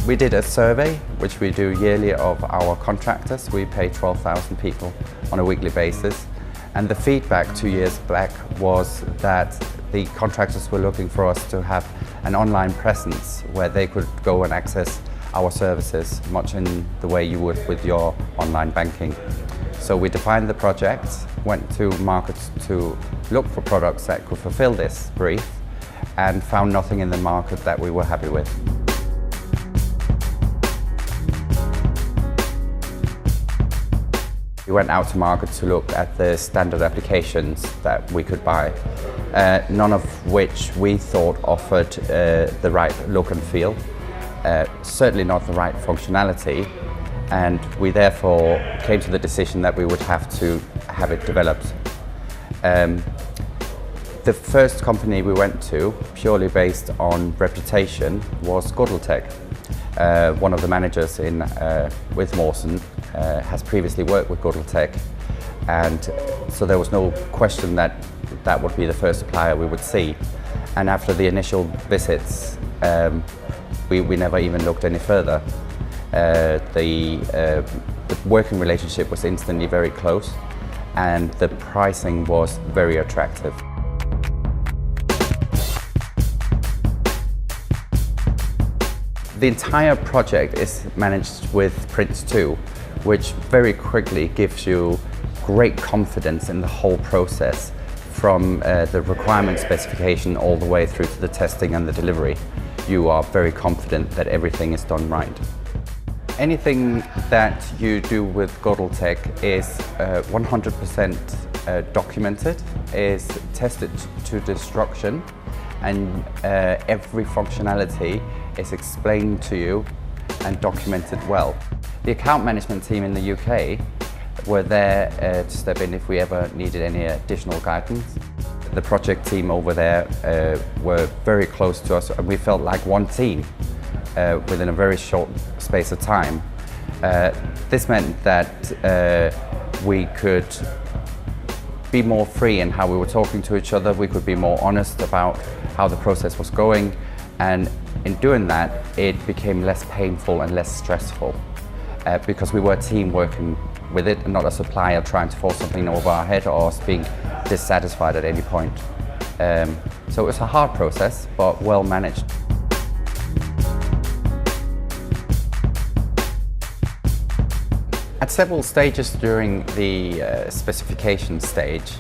We did a survey, which we do yearly, of our contractors. We pay 12,000 people on a weekly basis. And the feedback 2 years back was that the contractors were looking for us to have an online presence where they could go and access our services, much in the way you would with your online banking. So we defined the project, went to markets to look for products that could fulfill this brief, and found nothing in the market that we were happy with. We went out to market to look at the standard applications that we could buy, none of which we thought offered the right look and feel, certainly not the right functionality, and we therefore came to the decision that we would have to have it developed. The first company we went to, purely based on reputation, was GODEL'S. One of the managers with Morson has previously worked with GODEL'S, and so there was no question that that would be the first supplier we would see. And after the initial visits, we never even looked any further. The working relationship was instantly very close, and the pricing was very attractive. The entire project is managed with Prince2, which very quickly gives you great confidence in the whole process, from the requirement specification all the way through to the testing and the delivery. You are very confident that everything is done right. Anything that you do with GODEL'S is 100% documented, is tested to destruction, and every functionality is explained to you and documented well. The account management team in the UK were there to step in if we ever needed any additional guidance. The project team over there were very close to us, and we felt like one team within a very short space of time. This meant that we could be more free in how we were talking to each other. We could be more honest about how the process was going, and in doing that, it became less painful and less stressful because we were a team working with it and not a supplier trying to force something over our head or us being dissatisfied at any point. So it was a hard process, but well managed. At several stages during the specification stage,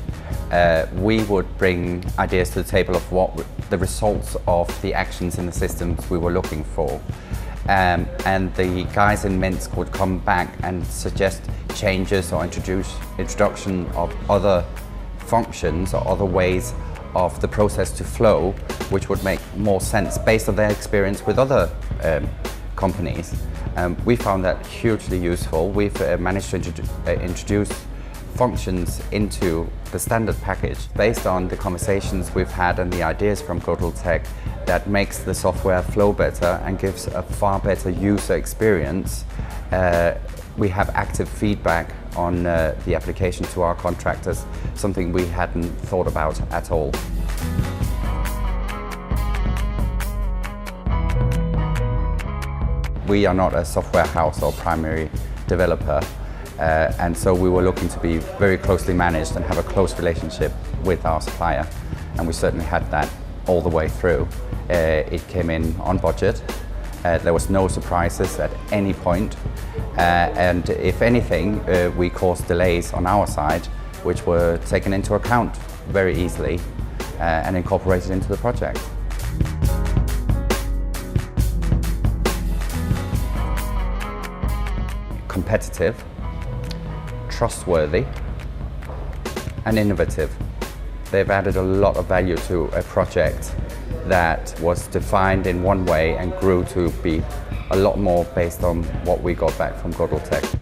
we would bring ideas to the table of what the results of the actions in the systems we were looking for. And the guys in Minsk would come back and suggest changes or introduction of other functions or other ways of the process to flow, which would make more sense based on their experience with other companies. We found that hugely useful. We've managed to introduce functions into the standard package based on the conversations we've had and the ideas from GODEL'S that makes the software flow better and gives a far better user experience. We have active feedback on the application to our contractors, something we hadn't thought about at all. We are not a software house or primary developer, and so we were looking to be very closely managed and have a close relationship with our supplier, and we certainly had that all the way through. It came in on budget. There was no surprises at any point, and if anything, we caused delays on our side, which were taken into account very easily and incorporated into the project. Competitive, trustworthy, and innovative. They've added a lot of value to a project that was defined in one way and grew to be a lot more based on what we got back from GODEL'S.